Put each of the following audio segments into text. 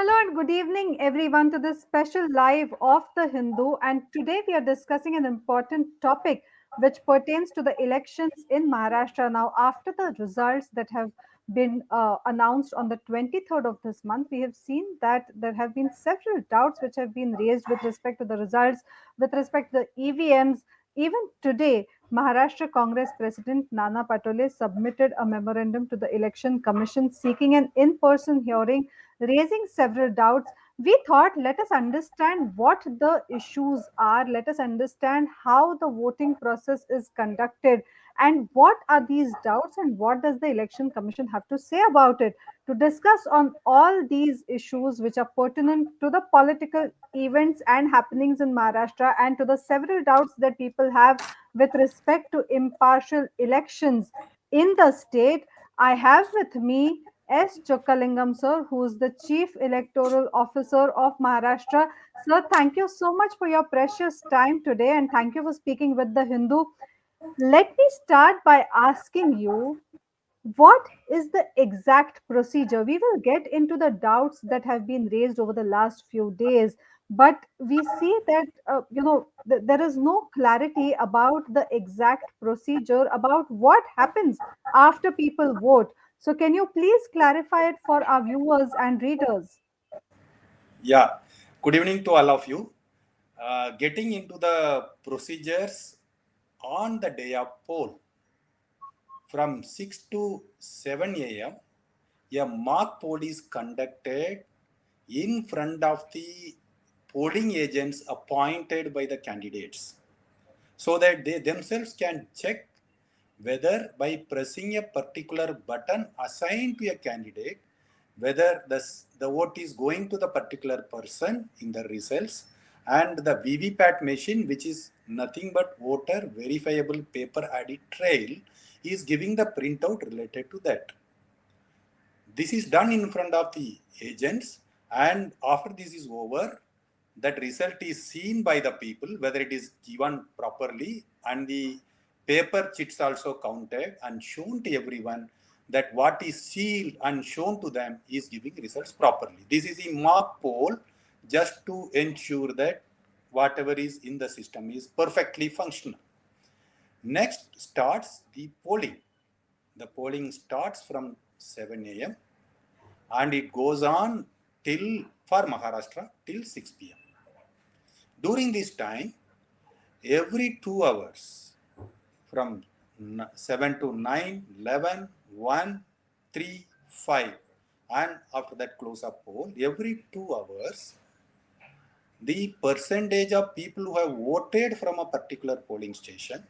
Hello and good evening, everyone, to this special live of the Hindu. And today we are discussing an important topic which pertains to the elections in Maharashtra. Now, after the results that have been announced on the 23rd of this month, we have seen that there have been several doubts which have been raised with respect to the results, with respect to the EVMs. Even today, Maharashtra Congress President Nana Patole submitted a memorandum to the Election Commission seeking an in person hearing, raising several doubts. We thought, let us understand what the issues are, let us understand how the voting process is conducted, and what are these doubts, and what does the Election Commission have to say about it. To discuss on all these issues which are pertinent to the political events and happenings in Maharashtra and to the several doubts that people have with respect to impartial elections in the state, I have with me Chockalingam, sir, who is the Chief Electoral Officer of Maharashtra. Sir, thank you so much for your precious time today and thank you for speaking with the Hindu. Let me start by asking you, what is the exact procedure? We will get into the doubts that have been raised over the last few days, but we see that there is no clarity about the exact procedure about what happens after people vote. So, can you please clarify it for our viewers and readers? Yeah, good evening to all of you. Getting into the procedures on the day of poll from 6 to 7 a.m., a mock poll is conducted in front of the polling agents appointed by the candidates so that they themselves can check whether by pressing a particular button assigned to a candidate, whether the vote is going to the particular person in the results, and the VVPAT machine, which is nothing but voter verifiable paper ID trail, is giving the printout related to that. This is done in front of the agents, and after this is over, that result is seen by the people whether it is given properly, and the paper chits also counted and shown to everyone that what is sealed and shown to them is giving results properly. This is a mock poll just to ensure that whatever is in the system is perfectly functional. Next starts the polling. The polling starts from 7 a.m. and it goes on till, for Maharashtra, till 6 p.m. During this time, every 2 hours, from 7 to 9, 11, 1, 3, 5, and after that close up poll, every 2 hours, the percentage of people who have voted from a particular polling station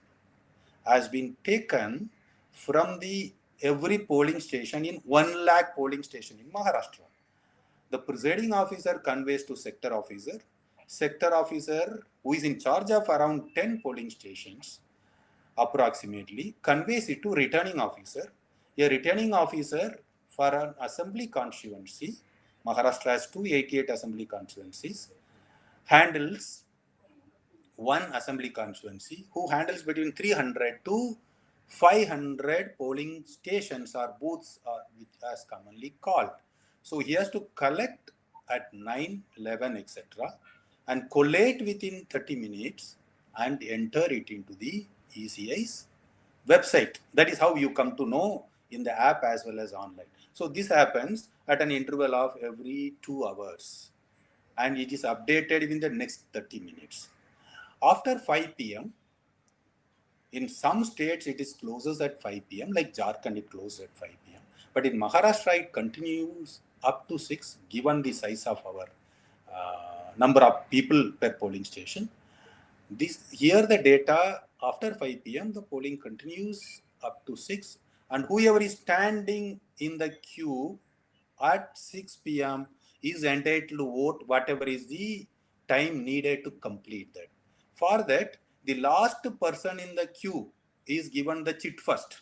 has been taken from the every polling station in 1 lakh polling station in Maharashtra. The presiding officer conveys to sector officer. Sector officer, who is in charge of around 10 polling stations, approximately, conveys it to returning officer. A returning officer for an assembly constituency, Maharashtra has 288 assembly constituencies, handles one assembly constituency, who handles between 300 to 500 polling stations or booths, which as commonly called. So he has to collect at 9, 11, etc. and collate within 30 minutes and enter it into the ECI's website. That is how you come to know in the app as well as online. So this happens at an interval of every 2 hours and it is updated within the next 30 minutes. After 5 p.m., in some states it is closes at 5 p.m. like Jharkhand it closes at 5 p.m. But in Maharashtra it continues up to 6 given the size of our number of people per polling station. Here the data after 5 p.m. the polling continues up to 6 and whoever is standing in the queue at 6 p.m. is entitled to vote whatever is the time needed to complete that. For that, the last person in the queue is given the chit first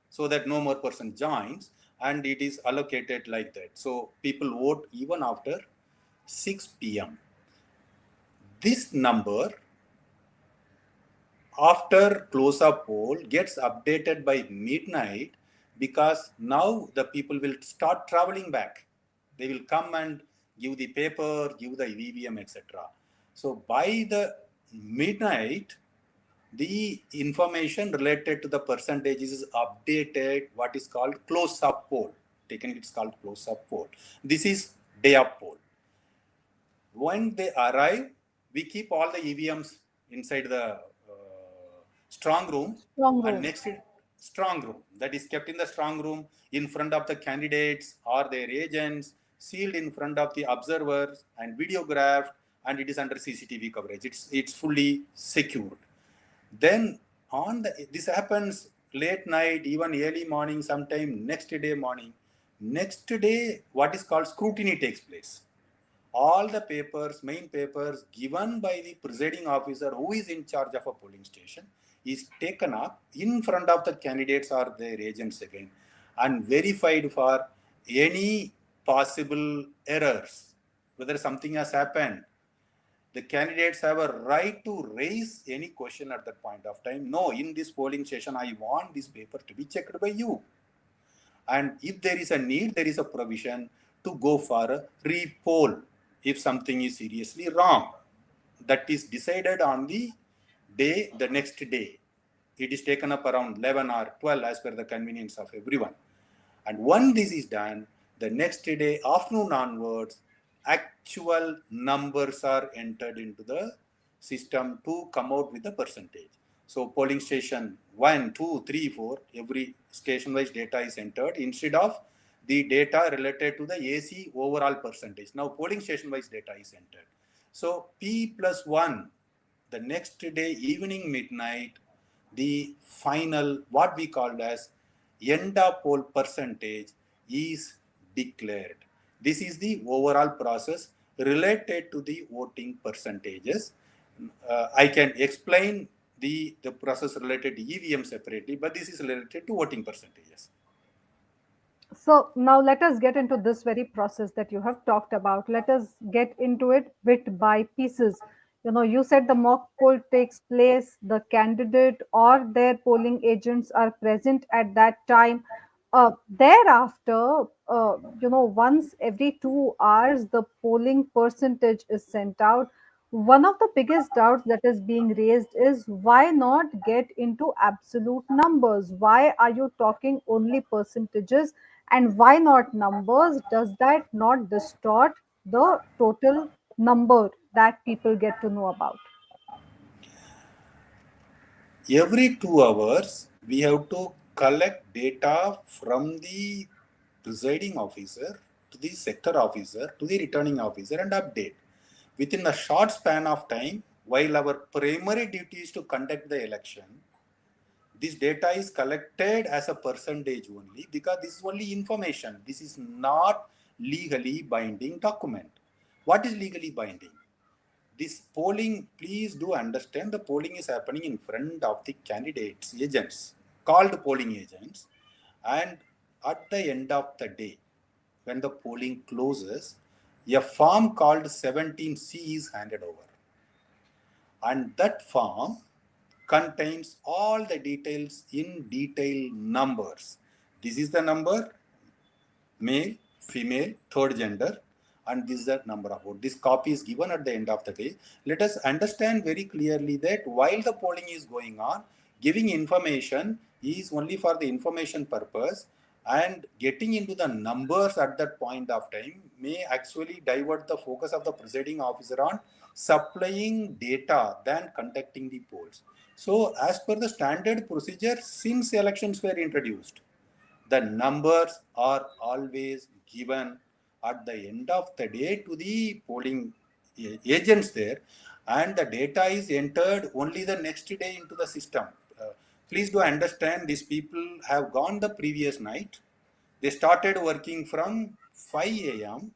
so that no more person joins and it is allocated like that. So people vote even after 6 p.m. This number after close up poll gets updated by midnight because now the people will start traveling back. They will come and give the paper, give the EVM, etc. So by the midnight, the information related to the percentages is updated, what is called close-up poll. Technically, it's called close-up poll. This is day of poll. When they arrive, we keep all the EVMs inside the strong room, Strong and room. next strong room that is kept in the strong room in front of the candidates or their agents, sealed in front of the observers and videographed, and it is under CCTV coverage. It's fully secured. Then on the this happens late night, even early morning, sometime next day morning. Next day, what is called scrutiny takes place. All the papers, main papers given by the presiding officer who is in charge of a polling station is taken up in front of the candidates or their agents again and verified for any possible errors, whether something has happened. The candidates have a right to raise any question at that point of time. No, in this polling station, I want this paper to be checked by you. And if there is a need, there is a provision to go for a repoll if something is seriously wrong. That is decided on the next day. It is taken up around 11 or 12 as per the convenience of everyone. And once this is done, the next day, afternoon onwards, actual numbers are entered into the system to come out with the percentage. So polling station 1, 2, 3, 4, every station-wise data is entered instead of the data related to the AC overall percentage. Now polling station-wise data is entered. So P plus 1, the next day evening midnight, the final, what we called as end of poll percentage is declared. This is the overall process related to the voting percentages. I can explain the process related to EVM separately, but this is related to voting percentages. So now let us get into this very process that you have talked about. Let us get into it bit by pieces. You said the mock poll takes place, the candidate or their polling agents are present at that time. Thereafter, once every 2 hours, the polling percentage is sent out. One of the biggest doubts that is being raised is why not get into absolute numbers? Why are you talking only percentages? And why not numbers? Does that not distort the total number that people get to know about? Every 2 hours, we have to collect data from the presiding officer to the sector officer to the returning officer and update. Within a short span of time, while our primary duty is to conduct the election, this data is collected as a percentage only because this is only information. This is not legally binding document. What is legally binding? This polling, please do understand, the polling is happening in front of the candidates, agents, called polling agents. And at the end of the day, when the polling closes, a form called 17C is handed over. And that form contains all the details in detail numbers. This is the number, male, female, third gender, and this is the number of votes. This copy is given at the end of the day. Let us understand very clearly that while the polling is going on, giving information is only for the information purpose, and getting into the numbers at that point of time may actually divert the focus of the presiding officer on supplying data than conducting the polls. So as per the standard procedure, since elections were introduced, the numbers are always given at the end of the day to the polling agents there, and the data is entered only the next day into the system. Please do understand, these people have gone the previous night. They started working from 5 a.m.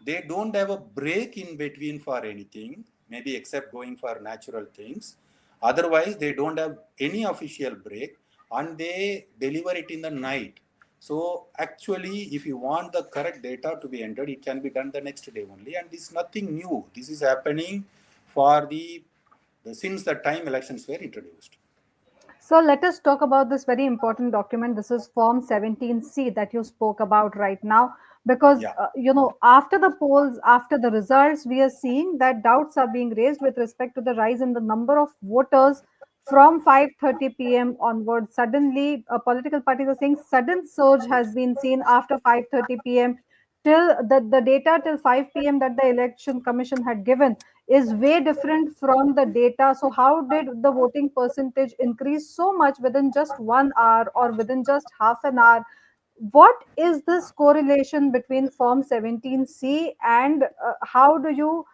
They don't have a break in between for anything, maybe except going for natural things. Otherwise, they don't have any official break, and they deliver it in the night. So actually, if you want the correct data to be entered, it can be done the next day only. And this is nothing new. This is happening for the since the time elections were introduced. So let us talk about this very important document. This is Form 17C that you spoke about right now. Because, Yeah. after the polls, after the results, we are seeing that doubts are being raised with respect to the rise in the number of voters from 5:30 p.m. onwards. Suddenly, political parties are saying sudden surge has been seen after 5:30 p.m. Till the data till 5 p.m. that the election commission had given is way different from the data. So, how did the voting percentage increase so much within just 1 hour or within just half an hour? What is this correlation between Form 17C and how do you,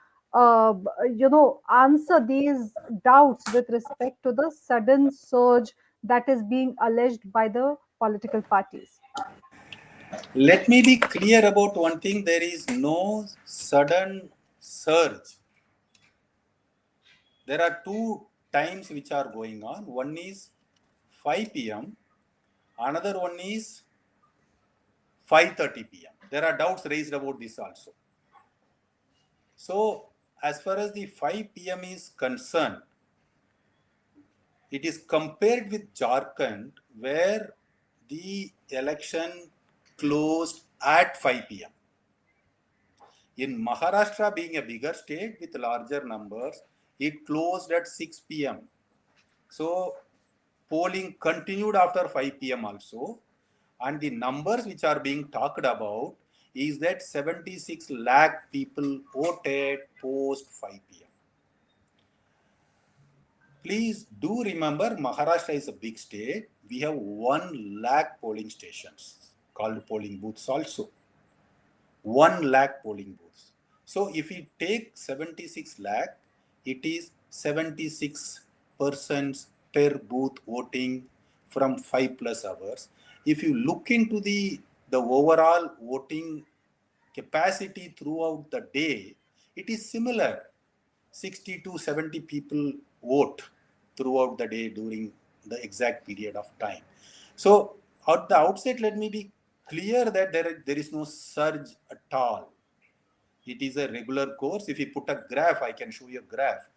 answer these doubts with respect to the sudden surge that is being alleged by the political parties? Let me be clear about one thing. There is no sudden surge. There are two times which are going on. One is 5 p.m. Another one is 5:30 p.m. There are doubts raised about this also. So, as far as the 5 p.m. is concerned, it is compared with Jharkhand, where the election closed at 5 p.m. In Maharashtra, being a bigger state with larger numbers, it closed at 6 p.m. So, polling continued after 5 p.m. also. And the numbers which are being talked about is that 76 lakh people voted post 5 p.m. Please do remember Maharashtra is a big state. We have 1 lakh polling stations called polling booths also. 1 lakh polling booths. So if we take 76 lakh, it is 76 persons per booth voting from 5 plus hours. If you look into the overall voting capacity throughout the day, it is similar. 60 to 70 people vote throughout the day during the exact period of time. So at the outset, let me be clear that there is no surge at all. It is a regular course. If you put a graph, I can show you a graph.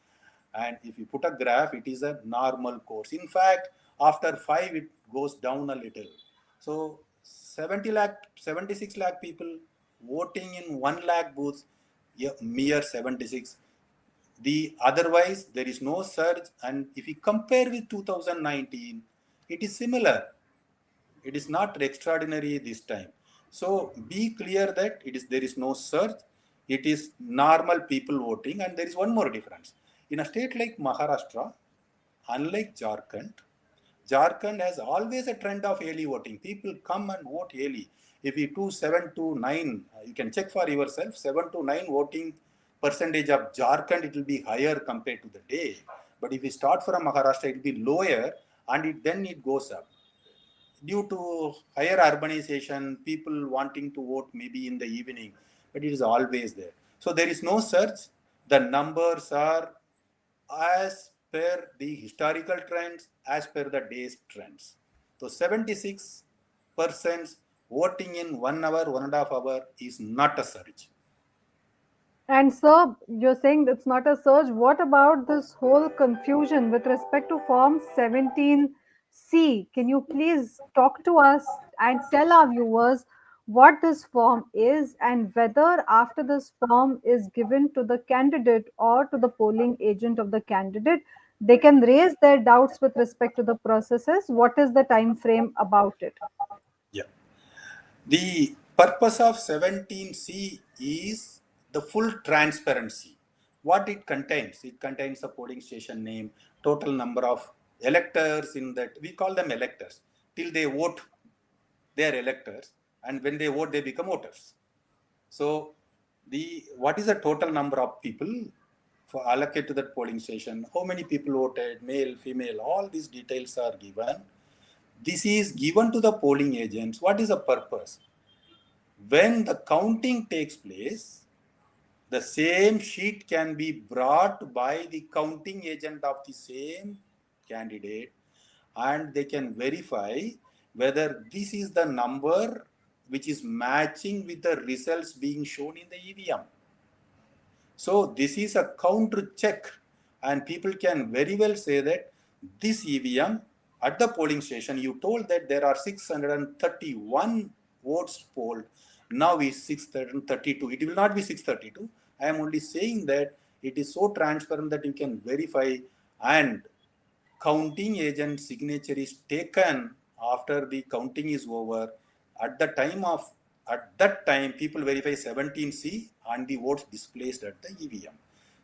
And if you put a graph, it is a normal course. In fact, after 5, it goes down a little. So 70 lakh, 76 lakh people voting in 1 lakh booths, yeah, mere 76. The otherwise, there is no surge. And if you compare with 2019, it is similar. It is not extraordinary this time. So be clear that there is no surge. It is normal people voting, and there is one more difference. In a state like Maharashtra, unlike Jharkhand, Jharkhand has always a trend of early voting. People come and vote early. If you do 7 to 9, you can check for yourself, 7 to 9 voting percentage of Jharkhand, it will be higher compared to the day. But if we start from Maharashtra, it will be lower, and then it goes up due to higher urbanization, people wanting to vote maybe in the evening, but it is always there. So there is no surge. The numbers are as per the historical trends, as per the day's trends. So 76% voting in 1 hour, 1.5 hour is not a surge. And so you're saying it's not a surge. What about this whole confusion with respect to Form 17C? Can you please talk to us and tell our viewers what this form is and whether after this form is given to the candidate or to the polling agent of the candidate, they can raise their doubts with respect to the processes? What is the time frame about it? Yeah. The purpose of 17C is the full transparency. What it contains the polling station name, total number of electors in that. We call them electors. Till they vote, they are electors. And when they vote, they become voters. So what is the total number of people for allocate to that polling station? How many people voted, male, female, all these details are given. This is given to the polling agents. What is the purpose? When the counting takes place, the same sheet can be brought by the counting agent of the same candidate, and they can verify whether this is the number which is matching with the results being shown in the EVM. So this is a counter check, and people can very well say that this EVM at the polling station, you told that there are 631 votes polled. Now is 632. It will not be 632. I am only saying that it is so transparent that you can verify, and counting agent signature is taken after the counting is over. At the time of at that time, people verify 17C and the votes displaced at the EVM.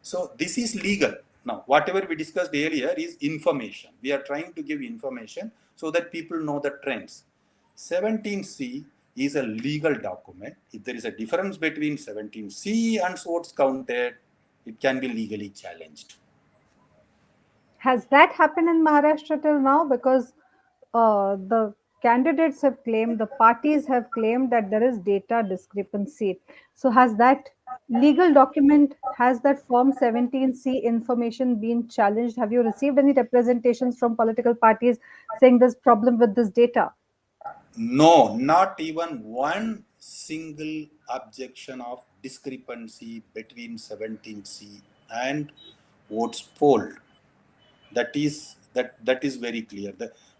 So this is legal. Now, whatever we discussed earlier is information. We are trying to give information so that people know the trends. 17C is a legal document. If there is a difference between 17C and votes counted, it can be legally challenged. Has that happened in Maharashtra till now? Because the candidates have claimed, the parties have claimed that there is data discrepancy. So, has that legal document, has that Form 17C information been challenged? Have you received any representations from political parties saying there's problem with this data? No, not even one single objection of discrepancy between 17C and votes polled. That is very clear.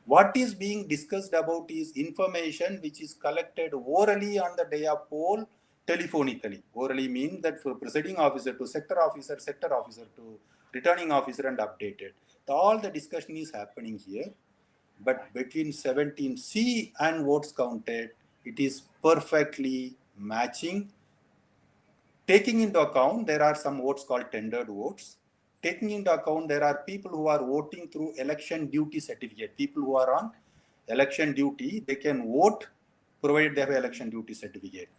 What is being discussed about is information which is collected orally on the day of poll, telephonically. Orally means that for presiding officer to sector officer to returning officer, and updated. All the discussion is happening here, but between 17C and votes counted, it is perfectly matching. Taking into account, there are some votes called tendered votes. Taking into account, there are people who are voting through election duty certificate. People who are on election duty, they can vote provided they have election duty certificate.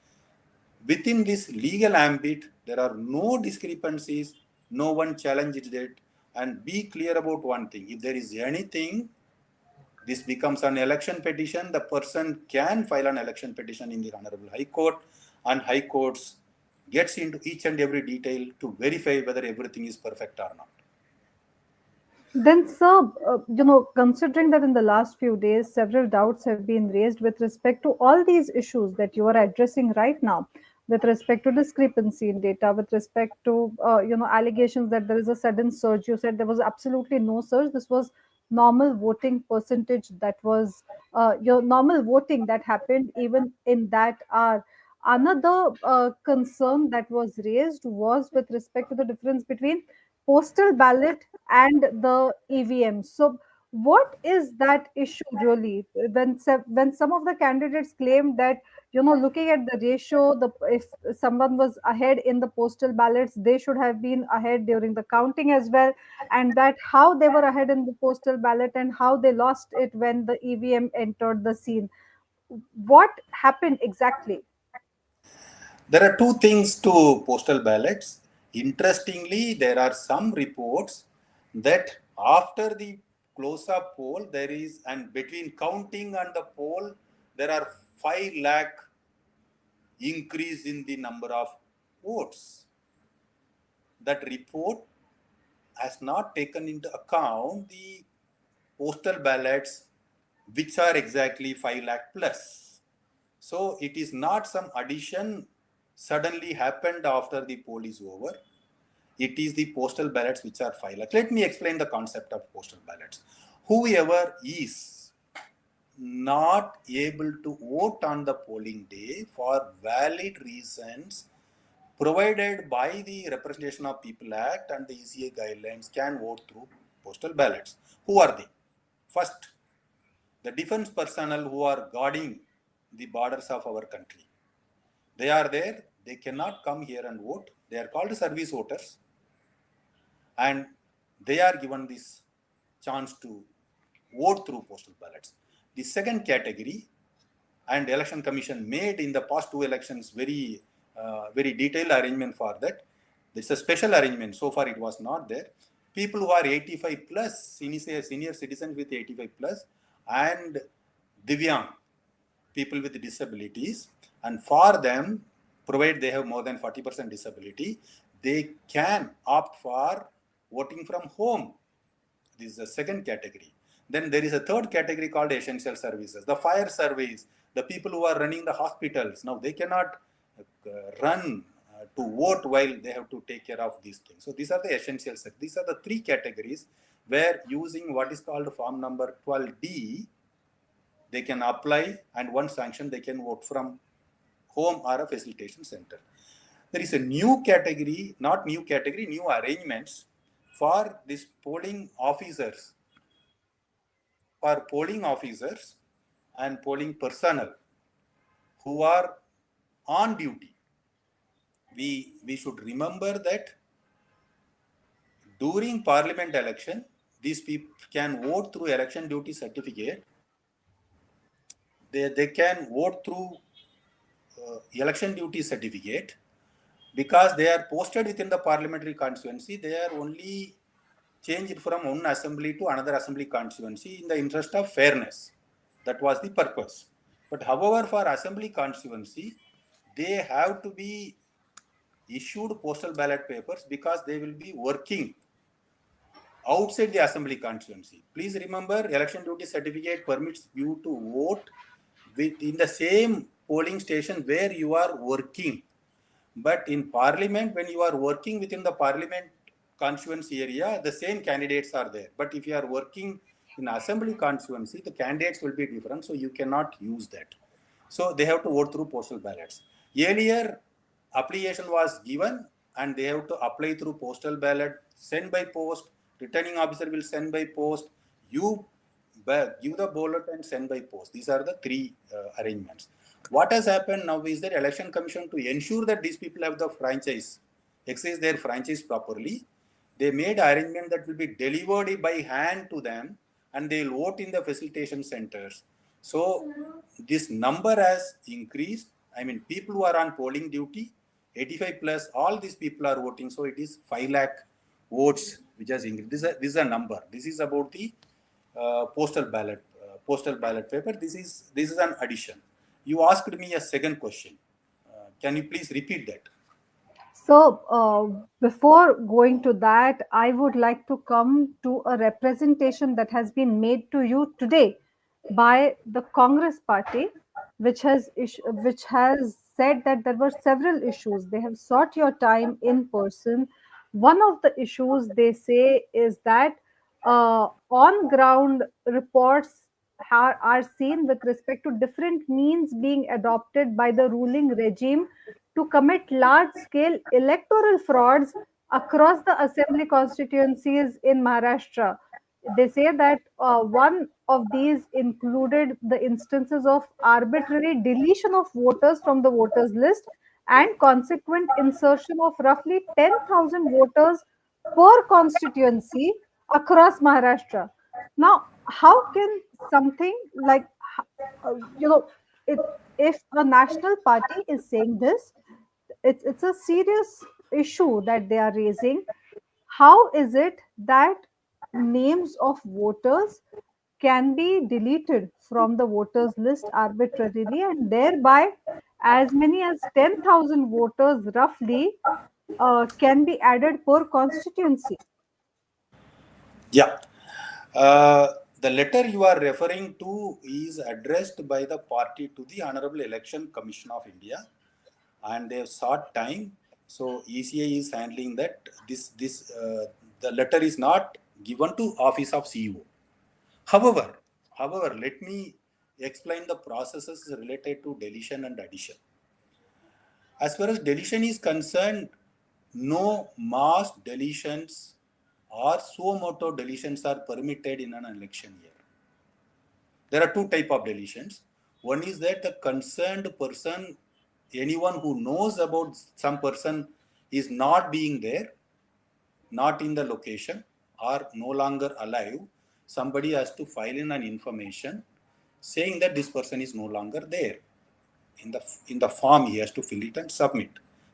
Within this legal ambit, there are no discrepancies, no one challenged it. And be clear about one thing, if there is anything, this becomes an election petition. The person can file an election petition in the Honorable High Court, and High Courts gets into each and every detail to verify whether everything is perfect or not. Then, sir, considering that in the last few days, several doubts have been raised with respect to all these issues that you are addressing right now, with respect to discrepancy in data, with respect to, allegations that there is a sudden surge. You said there was absolutely no surge. This was normal voting percentage that was, your normal voting that happened even in that hour. Another concern that was raised was with respect to the difference between postal ballot and the EVM. So, what is that issue really? When some of the candidates claim that, looking at the ratio, the if someone was ahead in the postal ballots, they should have been ahead during the counting as well, and that how they were ahead in the postal ballot and how they lost it when the EVM entered the scene. What happened exactly? There are two things to postal ballots. Interestingly, there are some reports that after the close up poll, there is, and between counting and the poll, there are 5 lakh increase in the number of votes. That report has not taken into account the postal ballots, which are exactly 5 lakh plus. So it is not some addition suddenly happened after the poll is over. It is the postal ballots which are 5 lakh. Let me explain the concept of postal ballots. Whoever is not able to vote on the polling day for valid reasons provided by the Representation of People Act and the ECA guidelines can vote through postal ballots. Who are they? First, the defense personnel who are guarding the borders of our country. They are there, they cannot come here and vote. They are called service voters, and they are given this chance to vote through postal ballots. The second category, and the election commission made in the past two elections very detailed arrangement for that. It's a special arrangement. So far it was not there. People who are 85 plus, senior citizens with 85 plus, and divyang, people with disabilities, and for them, provided they have more than 40% disability, they can opt for voting from home. This is the second category. Then there is a third category called essential services. The fire service, the people who are running the hospitals. Now they cannot run to vote while they have to take care of these things. So these are the essential services. These are the three categories where using what is called form number 12D, they can apply, and one sanction they can vote from home or a facilitation center. There is a new category, not new category, new arrangements for these polling officers and polling personnel who are on duty. We should remember that during parliament election, these people can vote through election duty certificate. They can vote through election duty certificate because they are posted within the parliamentary constituency. They are only changed from one assembly to another assembly constituency in the interest of fairness. That was the purpose. But however, for assembly constituency, they have to be issued postal ballot papers because they will be working outside the assembly constituency. Please remember, election duty certificate permits you to vote in the same polling station where you are working. But in parliament, when you are working within the parliament constituency area, the same candidates are there. But if you are working in assembly constituency, the candidates will be different, so you cannot use that. So they have to vote through postal ballots. Earlier, application was given and they have to apply through postal ballot, send by post, returning officer will send by post, you give the ballot and send by post. These are the three arrangements. What has happened now is that election commission, to ensure that these people have the franchise, exercise their franchise properly, they made arrangement that will be delivered by hand to them and they will vote in the facilitation centers. So this number has increased. I mean, people who are on polling duty, 85 plus, all these people are voting. So it is 5 lakh votes which has increased. This is a number. This is about the postal ballot paper. This is an addition. You asked me a second question. Can you please repeat that? So, before going to that, I would like to come to a representation that has been made to you today by the Congress party, which has said that there were several issues. They have sought your time in person. One of the issues they say is that on ground reports are seen with respect to different means being adopted by the ruling regime to commit large scale electoral frauds across the assembly constituencies in Maharashtra. They say that one of these included the instances of arbitrary deletion of voters from the voters list and consequent insertion of roughly 10,000 voters per constituency across Maharashtra. Now, how can something like, you know, it, if a national party is saying this, it's a serious issue that they are raising. How is it that names of voters can be deleted from the voters list arbitrarily and thereby as many as 10,000 voters roughly can be added per constituency? Yeah. Uh, the letter you are referring to is addressed by the party to the Honorable Election Commission of India, and they have sought time. So ECI is handling that. The letter is not given to Office of CEO. However, let me explain the processes related to deletion and addition. As far as deletion is concerned, no mass deletions or suo moto deletions are permitted in an election year. There are two types of deletions. One is that the concerned person, anyone who knows about some person is not being there, not in the location, or no longer alive, somebody has to file in an information saying that this person is no longer there. In the form, he has to fill it and submit.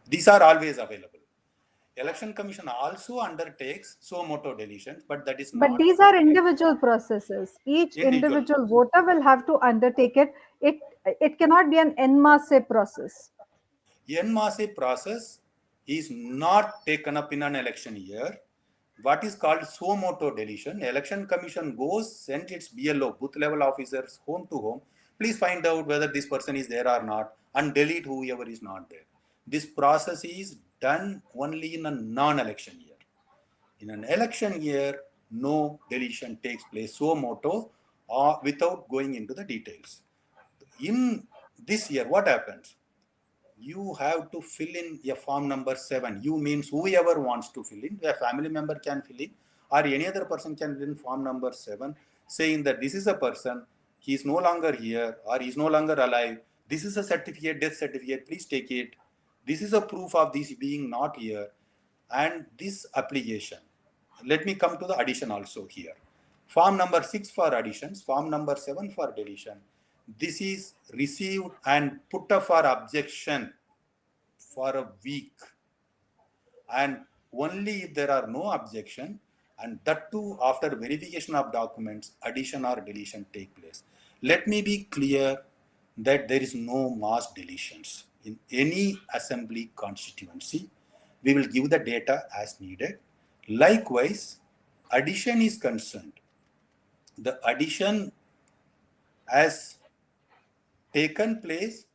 These are always available. Election Commission also undertakes suo moto deletions, but that is But not these are permitted. individual processes. Each Individual. individual voter will have to undertake it. It cannot be an en masse process. En masse process is not taken up in an election year. What is called suo moto deletion, Election Commission goes, sends its BLO, booth level officers, home to home. Please find out whether this person is there or not and delete whoever is not there. This process is done only in a non-election year. In an election year, no deletion takes place. So motto, without going into the details. In this year, what happens? You have to fill in a form number 7. You means whoever wants to fill in, a family member can fill in, or any other person can fill in form number 7, saying that this is a person, he is no longer here, or he is no longer alive. This is a certificate, death certificate, please take it. This is a proof of this being not here. And this application, let me come to the addition also here. Form number 6 for additions, form number 7 for deletion. This is received and put up for objection for a week, and only if there are no objection, and that too after verification of documents, addition or deletion take place. Let me be clear that there is no mass deletions in any assembly constituency. We will give the data as needed. Likewise, addition is concerned. The addition has taken place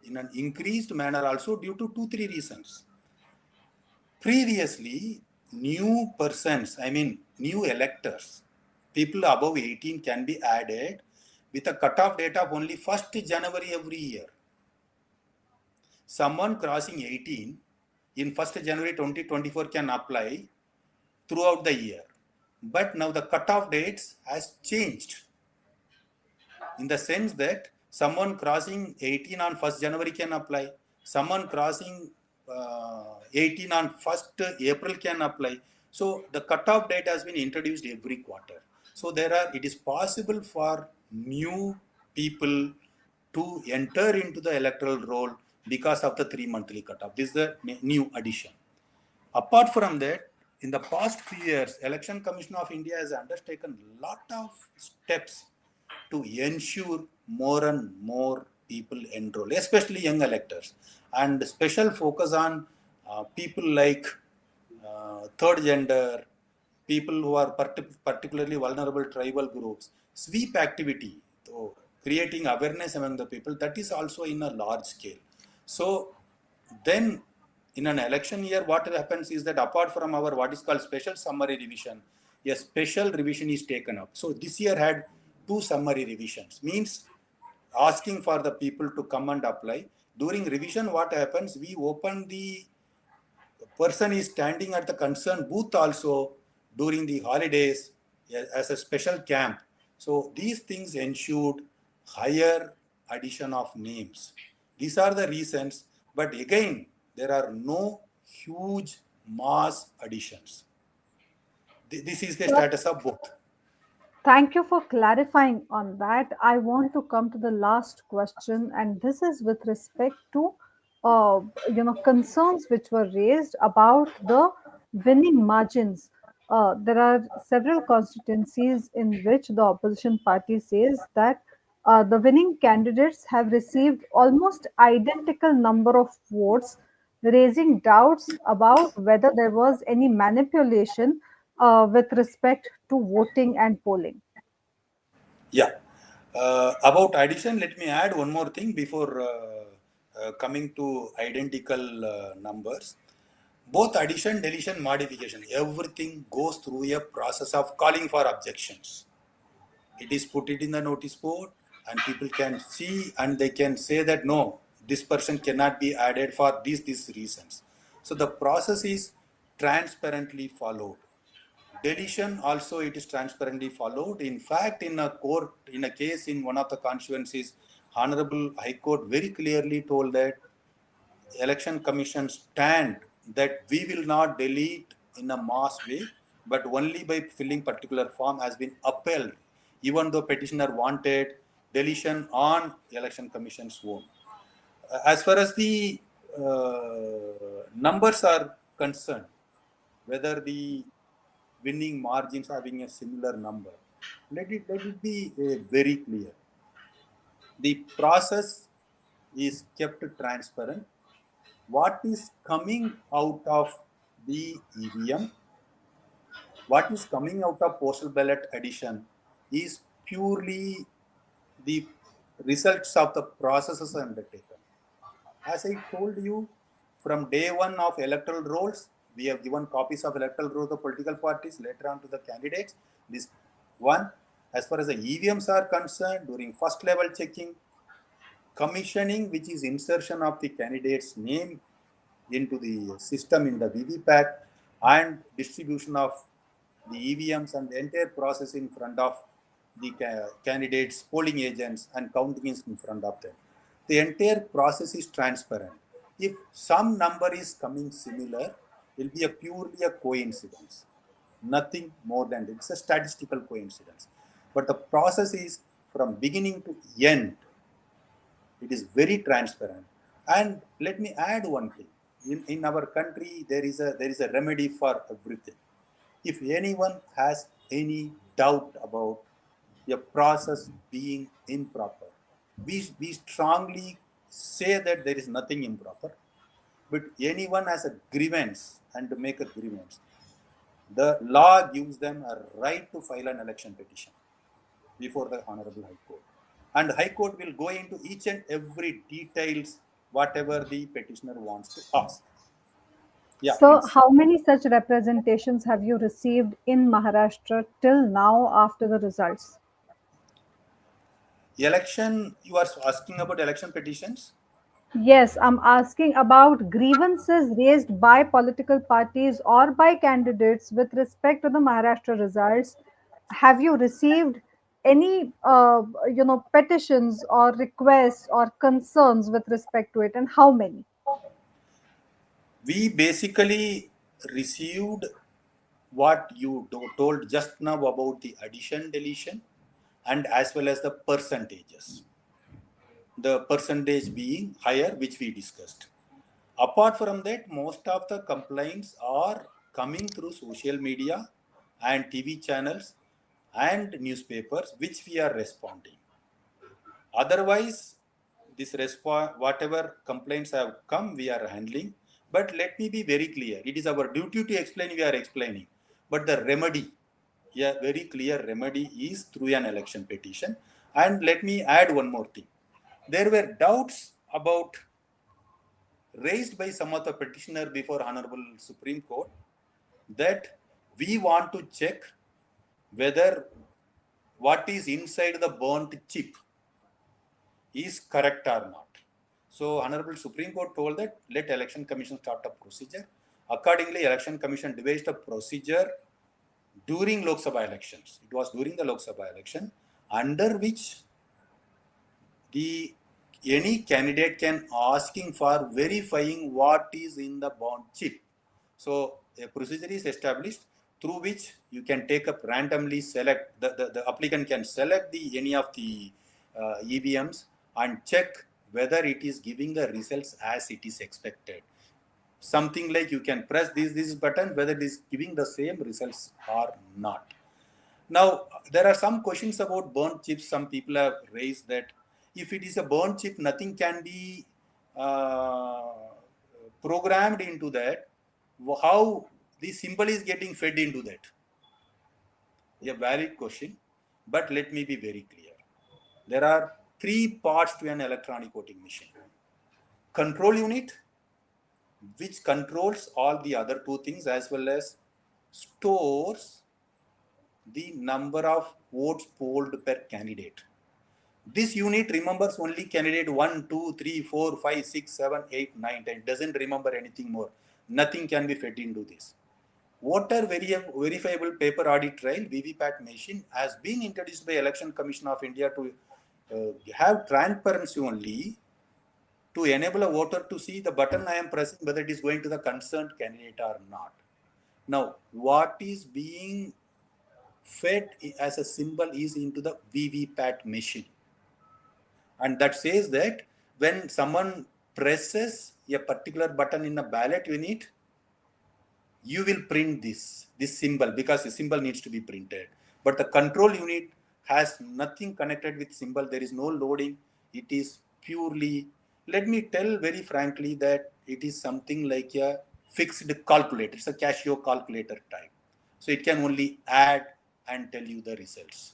in an increased manner also due to 2 3 reasons. Previously, new persons, I mean new electors, people above 18 can be added with a cutoff date of only 1st January every year. Someone crossing 18 in 1st January 2024 can apply throughout the year. But now the cutoff dates has changed, in the sense that someone crossing 18 on 1st January can apply, someone crossing 18 on 1st April can apply. So the cutoff date has been introduced every quarter. So it is possible for new people to enter into the electoral roll because of the 3 monthly cutoff. This is the new addition. Apart from that, in the past few years, Election Commission of India has undertaken a lot of steps to ensure more and more people enroll, especially young electors, and special focus on people like third gender, people who are particularly vulnerable tribal groups, sweep activity, so creating awareness among the people, that is also in a large scale. So then in an election year, what happens is that apart from our what is called special summary revision, a special revision is taken up. So this year had 2 summary revisions, means asking for the people to come and apply. During revision, what happens? We open the person is standing at the concerned booth also during the holidays as a special camp. So these things ensured higher addition of names. These are the reasons, but again, there are no huge mass additions. This is the status of both. Thank you for clarifying on that. I want to come to the last question, and this is with respect to, concerns which were raised about the winning margins. There are several constituencies in which the opposition party says that the winning candidates have received almost identical number of votes, raising doubts about whether there was any manipulation with respect to voting and polling. Yeah. About addition, let me add one more thing before coming to identical numbers. Both addition, deletion, modification, everything goes through a process of calling for objections. It is put it in the notice board, and people can see and they can say that no, this person cannot be added for these reasons. So the process is transparently followed. Deletion also, it is transparently followed. In fact, in a court, in a case in one of the constituencies, Honorable High Court very clearly told that Election Commission stand that we will not delete in a mass way, but only by filling particular form has been upheld, even though petitioner wanted deletion on Election Commission's own. As far as the numbers are concerned, whether the winning margins having a similar number, let it be very clear. The process is kept transparent. What is coming out of the EVM, what is coming out of postal ballot addition is purely the results of the processes undertaken. As I told you, from day one of electoral rolls, We have given copies of electoral roll to the political parties, later on to the candidates. This one, as far as the EVMs are concerned, during first level checking, commissioning, which is insertion of the candidate's name into the system in the VVPAT, and distribution of the EVMs and the entire process in front of the candidates, polling agents, and counting is in front of them. The entire process is transparent. If some number is coming similar, it will be a purely a coincidence, nothing more than that. It's a statistical coincidence. But the process is from beginning to end. It is very transparent. And let me add one thing. In our country, there is a remedy for everything. If anyone has any doubt about a process being improper, we strongly say that there is nothing improper. But anyone has a grievance and to make a grievance, the law gives them a right to file an election petition before the Honorable High Court. And High Court will go into each and every details, whatever the petitioner wants to ask. Yeah, So, please. how many such representations have you received in Maharashtra till now after the results? Election, you are asking about election petitions? Yes, I'm asking about grievances raised by political parties or by candidates with respect to the Maharashtra results. Have you received any, petitions or requests or concerns with respect to it, and how many? We basically received what you told just now about the addition, deletion, and as well as the percentages. The percentage being higher, which we discussed. Apart from that, most of the complaints are coming through social media and TV channels and newspapers, which we are responding. Otherwise, this response, whatever complaints have come, we are handling. But let me be very clear. It is our duty to explain, we are explaining. But the remedy, a very clear remedy is through an election petition. And let me add one more thing. There were doubts about raised by some of the petitioner before Honorable Supreme Court that we want to check whether what is inside the burnt chip is correct or not. So Honorable Supreme Court told that let Election Commission start a procedure. Accordingly, Election Commission devised a procedure during Lok Sabha elections. It was during the Lok Sabha election under which the any candidate can asking for verifying what is in the bond chip. So a procedure is established through which you can take up randomly select the applicant can select the any of the EVMs and check whether it is giving the results as it is expected. Something like you can press this button whether it is giving the same results or not. Now, there are some questions about burnt chips. Some people have raised that if it is a burnt chip, nothing can be uh, programmed into that. How the symbol is getting fed into that? A valid question, but let me be very clear. There are three parts to an electronic voting machine. Control unit, which controls all the other two things as well as stores the number of votes polled per candidate. This unit remembers only candidate 1, 2, 3, 4, 5, 6, 7, 8, 9, 10. Doesn't remember anything more. Nothing can be fed into this. Voter verifiable paper audit trail VVPAT machine has been introduced by Election Commission of India to have transparency only to enable a voter to see the button I am pressing whether it is going to the concerned candidate or not. Now, what is being fed as a symbol is into the VVPAT machine. And that says that when someone presses a particular button in a ballot unit, you will print this symbol because the symbol needs to be printed. But the control unit has nothing connected with symbol. There is no loading. It is purely, let me tell very frankly that it is something like a fixed calculator. It's a Casio calculator type. So it can only add and tell you the results.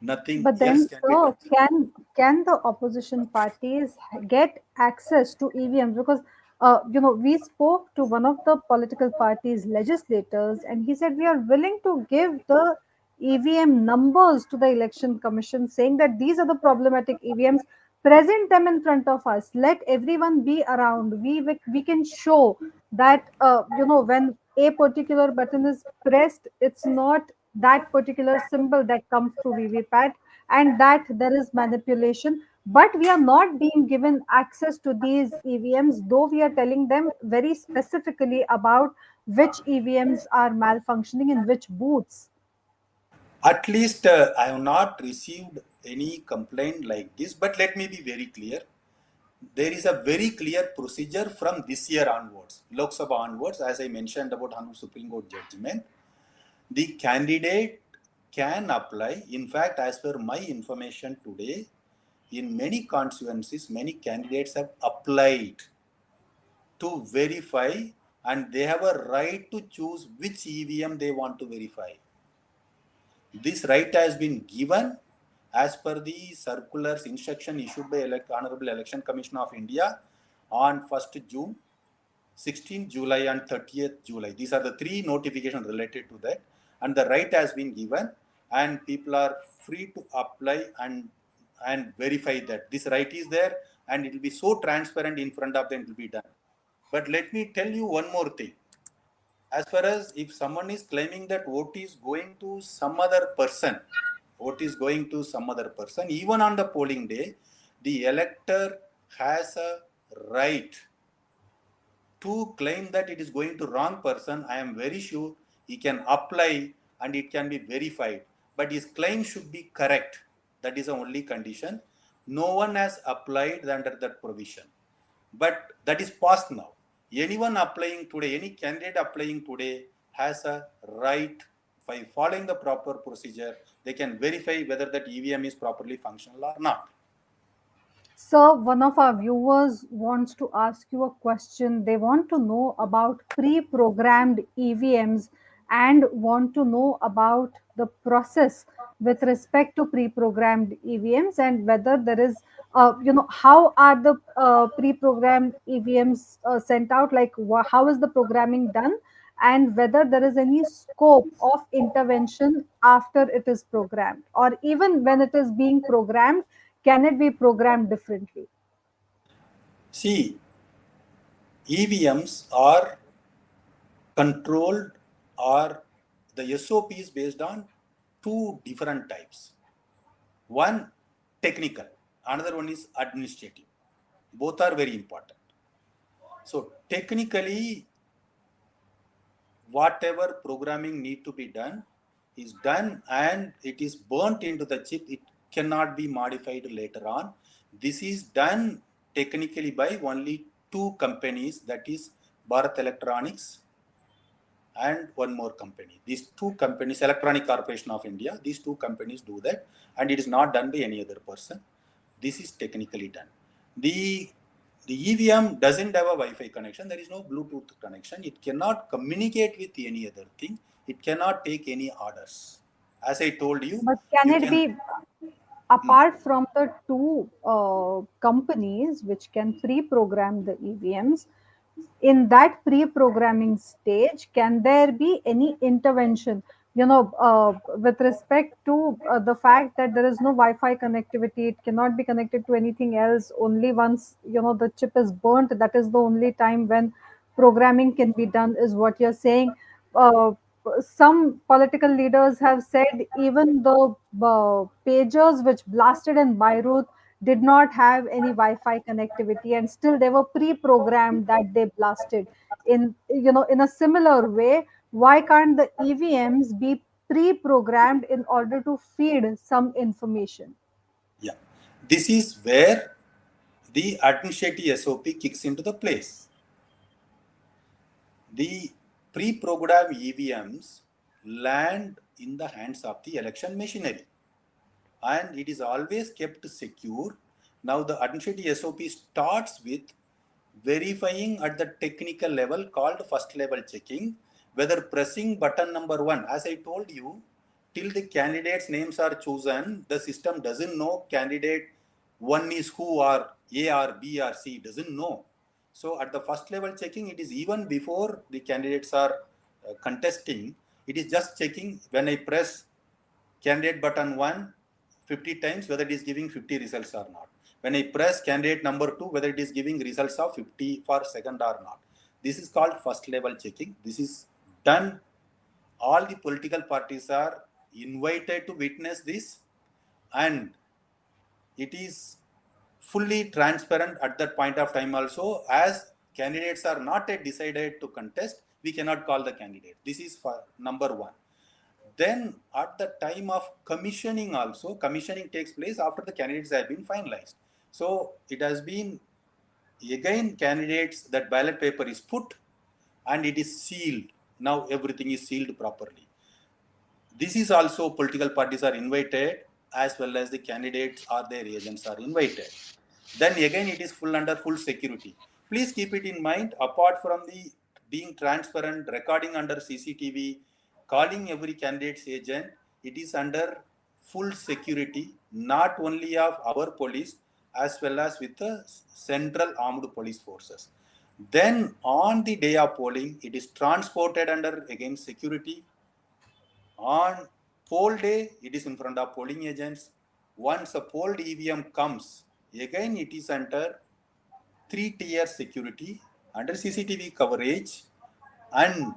Nothing But else then, can be sir, done. can the opposition parties get access to EVMs? Because we spoke to one of the political parties' legislators, and he said we are willing to give the EVM numbers to the election commission, saying that these are the problematic EVMs. Present them in front of us. Let everyone be around. We can show that when a particular button is pressed, it's not that particular symbol that comes through VVPAT, and that there is manipulation, but we are not being given access to these EVMs, though we are telling them very specifically about which EVMs are malfunctioning in which booths. At least I have not received any complaint like this, but let me be very clear. There is a very clear procedure from this year onwards, Lok Sabha onwards, as I mentioned about Honorable Supreme Court judgment. The candidate can apply. In fact, as per my information today, in many constituencies, many candidates have applied to verify, and they have a right to choose which EVM they want to verify. This right has been given as per the circulars instruction issued by Honorable Election Commission of India on 1st June, 16th July and 30th July. These are the three notifications related to that, and the right has been given, and people are free to apply and verify that this right is there, and it will be so transparent in front of them, it will be done. But let me tell you one more thing. As far as if someone is claiming that vote is going to some other person, vote is going to some other person, even on the polling day, the elector has a right to claim that it is going to wrong person. I am very sure he can apply and it can be verified, but his claim should be correct. That is the only condition. No one has applied under that provision, but that is past now. Anyone applying today, any candidate applying today has a right. By following the proper procedure, they can verify whether that EVM is properly functional or not. So, one of our viewers wants to ask you a question. They want to know about pre programmed EVMs and want to know about the process with respect to pre programmed EVMs and whether there is, how are the pre programmed EVMs sent out, like how is the programming done, and whether there is any scope of intervention after it is programmed, or even when it is being programmed, can it be programmed differently? See, EVMs are controlled, or the SOP is based on two different types. One technical, another one is administrative. Both are very important. So technically, whatever programming need to be done is done, and it is burnt into the chip. It cannot be modified later on. This is done technically by only two companies, that is Bharat Electronics and one more company. These two companies, Electronic Corporation of India, these two companies do that, and it is not done by any other person. This is technically done. The the EVM doesn't have a Wi-Fi connection. There is no Bluetooth connection. It cannot communicate with any other thing. It cannot take any orders. As I told you, But can you it can. be, apart from the two companies which can pre-program the EVMs, in that pre-programming stage, can there be any intervention, with respect to the fact that there is no Wi-Fi connectivity, it cannot be connected to anything else, only once the chip is burnt, that is the only time when programming can be done, is what you're saying. Some political leaders have said even the pagers which blasted in Beirut did not have any Wi-Fi connectivity, and still they were pre-programmed that they blasted. In a similar way, why can't the EVMs be pre-programmed in order to feed some information? Yeah, this is where the administrative SOP kicks into the place. The pre-programmed EVMs land in the hands of the election machinery, and it is always kept secure. Now the administrative SOP starts with verifying at the technical level called first level checking, whether pressing button number one, as I told you, till the candidates names are chosen, the system doesn't know candidate one is who, or A or B or C, doesn't know. So at the first level checking, it is even before the candidates are contesting, it is just checking when I press candidate button 1 50 times whether it is giving 50 results or not. When I press candidate number 2, whether it is giving results of 50 per second or not. This is called first level checking. This is done. All the political parties are invited to witness this, and it is fully transparent at that point of time also. As candidates are not yet decided to contest, we cannot call the candidate. This is for number one. Then at the time of commissioning also, commissioning takes place after the candidates have been finalized. So it has been, again, candidates, that ballot paper is put and it is sealed. Now everything is sealed properly. This is also political parties are invited, as well as the candidates or their agents are invited. Then again it is full under full security. Please keep it in mind, apart from the being transparent, recording under CCTV, calling every candidate's agent, it is under full security, not only of our police as well as with the central armed police forces. Then on the day of polling, it is transported under again security. On poll day, it is in front of polling agents. Once a polled EVM comes, again it is under three-tier security, under CCTV coverage, and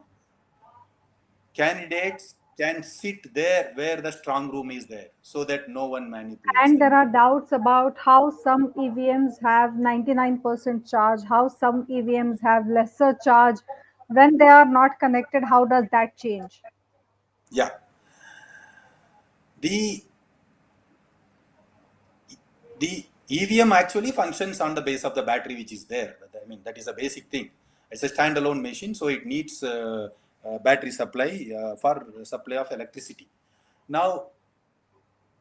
candidates can sit there where the strong room is there, so that no one manipulates And them. there are doubts about how some EVMs have 99% charge, how some EVMs have lesser charge. When they are not connected, how does that change? Yeah, the the EVM actually functions on the base of the battery which is there. I mean, that is a basic thing. It's a standalone machine, so it needs battery supply for supply of electricity. Now,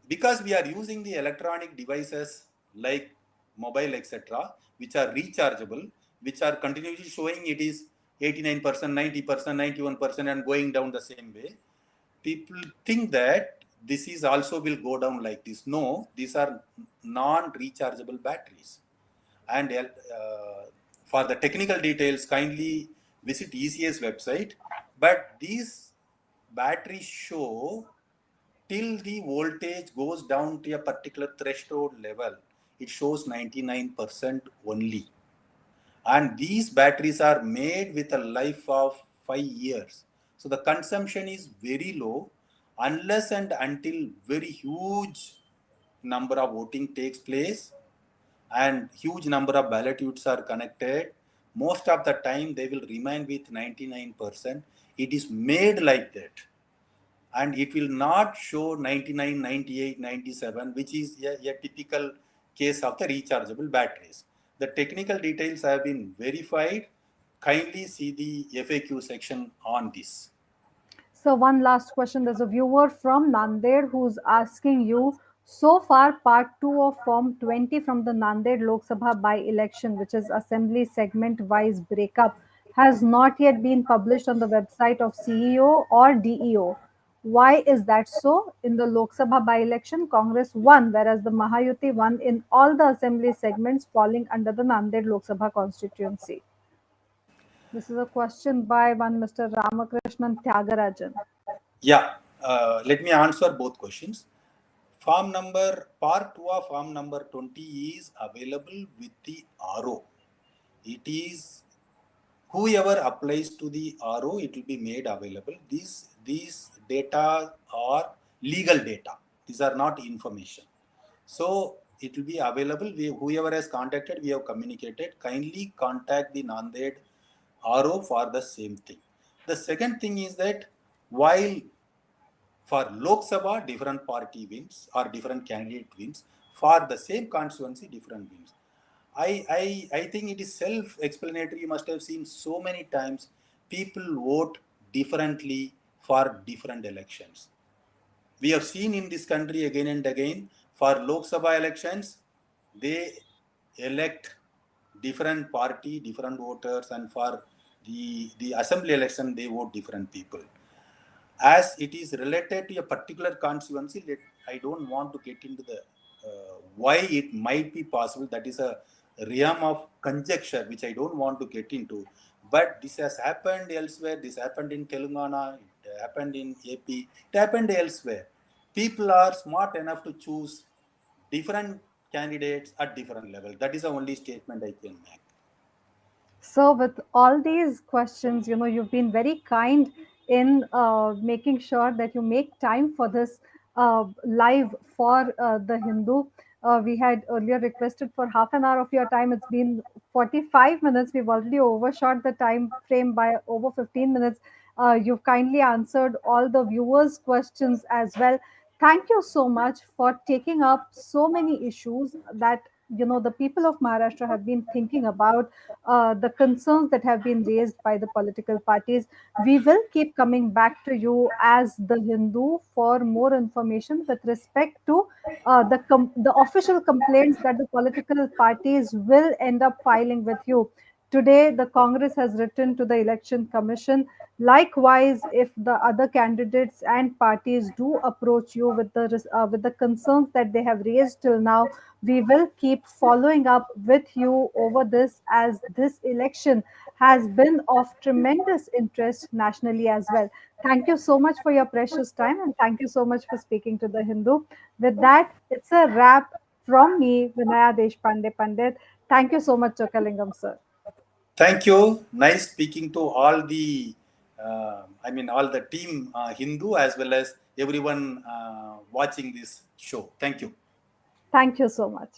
because we are using the electronic devices like mobile, etc., which are rechargeable, which are continuously showing it is 89%, 90%, 91%, and going down the same way, people think that this is also will go down like this. No, these are non-rechargeable batteries. And for the technical details, kindly visit ECS website. But these batteries show till the voltage goes down to a particular threshold level, it shows 99% only. And these batteries are made with a life of 5 years. So the consumption is very low unless and until very huge number of voting takes place and huge number of ballot units are connected. Most of the time they will remain with 99%. It is made like that, and it will not show 99, 98, 97, which is a typical case of the rechargeable batteries. The technical details have been verified. Kindly see the FAQ section on this. So, one last question. There's a viewer from Nanded who's asking you, so far, part 2 of Form 20 from the Nanded Lok Sabha by election, which is assembly segment wise breakup, has not yet been published on the website of CEO or DEO. Why is that so? In the Lok Sabha by election, Congress won, whereas the Mahayuti won in all the assembly segments falling under the Nanded Lok Sabha constituency. This is a question by one Mr. Ramakrishnan Tyagarajan. Yeah, let me answer both questions. Form number, part 2 of form number 20 is available with the RO. It is, whoever applies to the RO, it will be made available. These data are legal data. These are not information. So it will be available. Whoever has contacted, we have communicated. Kindly contact the Nanded RO for the same thing. The second thing is that while for Lok Sabha, different party wins or different candidate wins. For the same constituency, different wins. I think it is self-explanatory. You must have seen so many times people vote differently for different elections. We have seen in this country again and again, for Lok Sabha elections, they elect different party, different voters, and for the assembly election, they vote different people. As it is related to a particular constituency, I don't want to get into the why it might be possible. That is a realm of conjecture, which I don't want to get into. But this has happened elsewhere. This happened in Telangana. It happened in AP. It happened elsewhere. People are smart enough to choose different candidates at different level. That is the only statement I can make. So, with all these questions, you've been very kind in making sure that you make time for this live for the Hindu. We had earlier requested for half an hour of your time. It's been 45 minutes. We've already overshot the time frame by over 15 minutes. You've kindly answered all the viewers' questions as well. Thank you so much for taking up so many issues that the people of Maharashtra have been thinking about, the concerns that have been raised by the political parties. We will keep coming back to you as the Hindu for more information with respect to the official complaints that the political parties will end up filing with you. Today, the Congress has written to the Election Commission. Likewise, if the other candidates and parties do approach you with the concerns that they have raised till now, we will keep following up with you over this, as this election has been of tremendous interest nationally as well. Thank you so much for your precious time, and thank you so much for speaking to the Hindu. With that, it's a wrap from me, Vinaya Deshpande Pandit. Thank you so much, Chockalingam sir. Thank you. Nice speaking to all the, all the team Hindu as well as everyone watching this show. Thank you. Thank you so much.